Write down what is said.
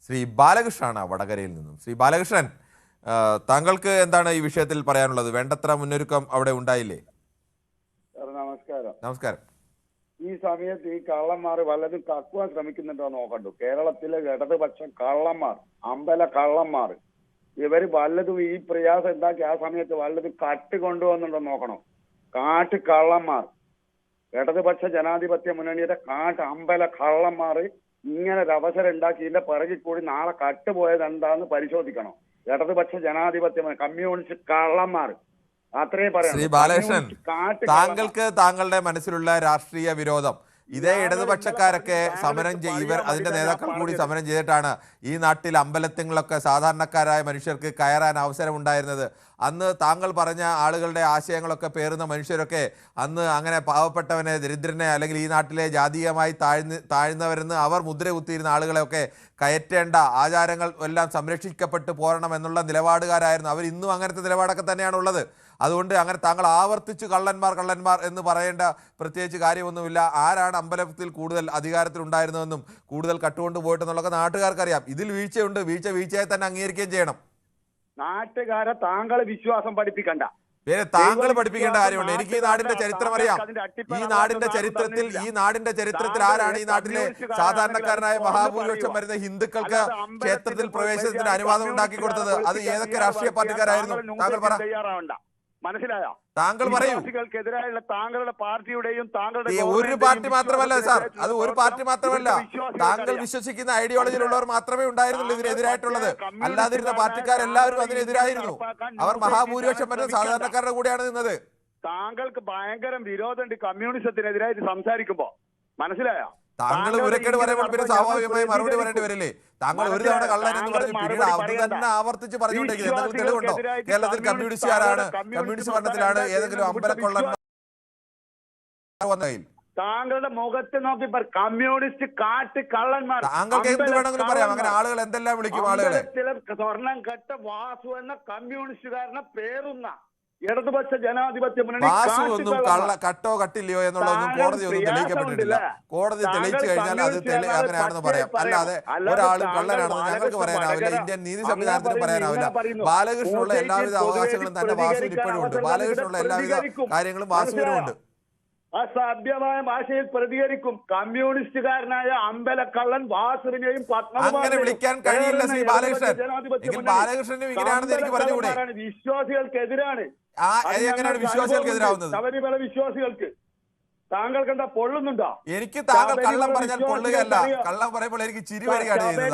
ശ്രീ ബാലകൃഷ്ണനാണ് വടകരയിൽ നിന്നും. ശ്രീ ബാലകൃഷ്ണൻ, താങ്കൾക്ക് എന്താണ് ഈ വിഷയത്തിൽ പറയാനുള്ളത്? വേണ്ടത്ര മുന്നൊരുക്കം അവിടെ ഉണ്ടായില്ലേ? നമസ്കാരം. നമസ്കാരം. ഈ സമയത്ത് ഈ കള്ളന്മാർ വല്ലതും കക്കുവാൻ ശ്രമിക്കുന്നുണ്ടോ നോക്കണ്ടു. കേരളത്തിലെ ഇടതുപക്ഷ കള്ളന്മാർ, അമ്പല കള്ളന്മാർ, ഇവര് വല്ലതും ഈ പ്രയാസം ഉണ്ടാക്കി ആ സമയത്ത് വല്ലതും കട്ട് കൊണ്ടുവന്നുണ്ടോ നോക്കണം. കാട്ട് കള്ളന്മാർ, ഇടതുപക്ഷ ജനാധിപത്യ മുന്നണിയുടെ അമ്പല കള്ളന്മാർ ഇങ്ങനെ ഒരു അവസരം ഉണ്ടാക്കി ഇതിന്റെ പിറകിൽ കൂടി നാളെ കട്ടുപോയത് എന്താന്ന് പരിശോധിക്കണം. ഇടതുപക്ഷ ജനാധിപത്യ കമ്മ്യൂണിസ്റ്റ് കള്ളന്മാർ, അത്രയും പറയാം. ശ്രീ ബാലകൃഷ്ണൻ, താങ്കൾക്ക് താങ്കളുടെ മനസ്സിലുള്ള രാഷ്ട്രീയ വിരോധം ഇതേ ഇടതുപക്ഷക്കാരൊക്കെ സമരം ഇവർ അതിന്റെ നേതാക്കൾ കൂടി സമരം ചെയ്തിട്ടാണ് ഈ നാട്ടിൽ അമ്പലത്തിങ്ങളൊക്കെ സാധാരണക്കാരായ മനുഷ്യർക്ക് കയറാൻ അവസരം ഉണ്ടായിരുന്നത്. അന്ന് താങ്കൾ പറഞ്ഞ ആളുകളുടെ ആശയങ്ങളൊക്കെ പേറുന്ന മനുഷ്യരൊക്കെ അന്ന് അങ്ങനെ പാവപ്പെട്ടവനെ, ദരിദ്രനെ, അല്ലെങ്കിൽ ഈ നാട്ടിലെ ജാതീയമായി താഴ്ന്നവരെന്ന് അവർ മുദ്ര കുത്തിയിരുന്ന ആളുകളെയൊക്കെ കയറ്റേണ്ട ആചാരങ്ങൾ എല്ലാം സംരക്ഷിക്കപ്പെട്ട് പോരണം എന്നുള്ള നിലപാടുകാരായിരുന്നു അവർ. ഇന്നും അങ്ങനത്തെ നിലപാടൊക്കെ തന്നെയാണ് ഉള്ളത്. അതുകൊണ്ട് അങ്ങനെ താങ്കൾ ആവർത്തിച്ച് കള്ളന്മാർ കള്ളന്മാർ എന്ന് പറയേണ്ട പ്രത്യേകിച്ച് കാര്യമൊന്നുമില്ല. ആരാണ് അമ്പലത്തിൽ കൂടുതൽ അധികാരത്തിലുണ്ടായിരുന്നതെന്നും കൂടുതൽ കട്ടുകൊണ്ട് പോയിട്ടെന്നുള്ളതൊക്കെ നാട്ടുകാർക്കറിയാം. ഇതിൽ വീഴ്ചയുണ്ട്, വീഴ്ചയായി തന്നെ അംഗീകരിക്കുകയും ചെയ്യണം. നാട്ടുകാരെ താങ്കൾ വിശ്വാസം പഠിപ്പിക്കണ്ട, താങ്കൾ പഠിപ്പിക്കേണ്ട കാര്യമുണ്ട്. എനിക്ക് ഈ നാടിന്റെ ചരിത്രം അറിയാം. ഈ നാടിന്റെ ചരിത്രത്തിൽ ആരാണ് ഈ നാട്ടിലെ സാധാരണക്കാരനായ മഹാഭൂരിപക്ഷം വരുന്ന ഹിന്ദുക്കൾക്ക് ക്ഷേത്രത്തിൽ പ്രവേശനത്തിന് അനുവാദം ഉണ്ടാക്കി കൊടുത്തത്? അത് ഏതൊക്കെ രാഷ്ട്രീയ പാർട്ടിക്കാരായിരുന്നു? താങ്കൾ പറ. മനസ്സിലായോ? താങ്കൾ പറയൂ. എതിരായുള്ള താങ്കളുടെ പാർട്ടിയുടെയും താങ്കളുടെ ഒരു പാർട്ടി മാത്രമല്ല സാർ, അത് ഒരു പാർട്ടി മാത്രമല്ല. താങ്കൾ വിശ്വസിക്കുന്ന ഐഡിയോളജിയിലുള്ളവർ മാത്രമേ ഉണ്ടായിരുന്നുള്ളൂ ഇതിനെതിരായിട്ടുള്ളത്. അല്ലാതിരുന്ന പാർട്ടിക്കാരെല്ലാവരും അതിനെതിരായിരുന്നു. അവർ മഹാഭൂരിപക്ഷം വരുന്ന സാധാരണക്കാരുടെ കൂടെയാണ് നിന്നത്. താങ്കൾക്ക് ഭയങ്കര വിരോധമുണ്ട് കമ്മ്യൂണിസത്തിനെതിരായിട്ട് സംസാരിക്കുമ്പോ, മനസ്സിലായോ? താങ്കൾ ഉരക്കേട് പറയുമ്പോൾ പിന്നെ സ്വാഭാവികമായി മറുപടി പറയേണ്ടി വരില്ലേ? താങ്കൾ ഒരു തവണ കള്ളൻ എന്ന് പറഞ്ഞു പിന്നീട് അത് തന്നെ ആവർത്തിച്ച് പറഞ്ഞുകൊണ്ടിരിക്കുന്നത് എന്തെങ്കിലും തെളിവുണ്ടോ? കേരളത്തിൽ കമ്മ്യൂണിസ്റ്റുകാരാണ്, കമ്മ്യൂണിസ്റ്റ് ഭരണത്തിലാണ് ഏതെങ്കിലും അമ്പലക്കൊള്ളൻ വന്നതിൽ താങ്കളുടെ മുഖത്ത് നോക്കി കമ്മ്യൂണിസ്റ്റ് കാട്ട് കള്ളന്മാർ, താങ്കൾക്ക് എന്ത് വേണമെങ്കിലും പറയാം. അങ്ങനെ ആളുകൾ എന്തെല്ലാം വിളിക്കും ആളുകളെ. സ്വർണം കെട്ട വാസു എന്ന കമ്മ്യൂണിസ്റ്റുകാരനെ പേരുന്ന ഇടതുപക്ഷ ജനാധിപത്യ മുന്നണി വാസു ഒന്നും കട്ടോ കട്ടില്ലയോ എന്നുള്ളതൊന്നും കോടതി ഒന്നും തെളിയിക്കപ്പെട്ടിട്ടില്ല. കോടതി തെളിയിച്ചു കഴിഞ്ഞാൽ അത് അങ്ങനെയാണെന്ന് പറയാം. അല്ലാതെ ഒരാളും കള്ളനാണെന്ന് ഞങ്ങൾക്ക് പറയാനാവില്ല, ഇന്ത്യൻ നീതി സംവിധാനത്തിന് പറയാനാവില്ല. ബാലകൃഷ്ണനുള്ള എല്ലാവിധ അവകാശങ്ങളും തന്നെ വാസുവിന് ഇപ്പോഴും ഉണ്ട്. ബാലകൃഷ്ണനുള്ള എല്ലാവിധ കാര്യങ്ങളും വാസുവിനും ഉണ്ട്. അസഭ്യമായ ഭാഷയിൽ പ്രതികരിക്കും. കമ്മ്യൂണിസ്റ്റുകാരനായ അമ്പലക്കള്ളൻ വാസുവിനെയും അങ്ങനെ വിളിക്കാൻ കഴിയില്ല ശ്രീ ബാലകൃഷ്ണൻ. ബാലകൃഷ്ണനും ഇങ്ങനെയാണെന്ന് എനിക്ക് പറഞ്ഞുകൂടെ? വിശ്വാസികൾക്കെതിരാണ്. എങ്ങനെയാണ് വിശ്വാസികൾക്കെതിരാവുന്നത്? ശബരിമല വിശ്വാസികൾക്ക് താങ്കൾക്ക് എന്താ പൊള്ളുന്നുണ്ടോ? എനിക്ക് താങ്കൾ കള്ളം പറഞ്ഞാൽ പൊള്ളുകയല്ല, കള്ളം പറയുമ്പോൾ എനിക്ക് ചിരി വരികയാണ് ചെയ്യുന്നത്.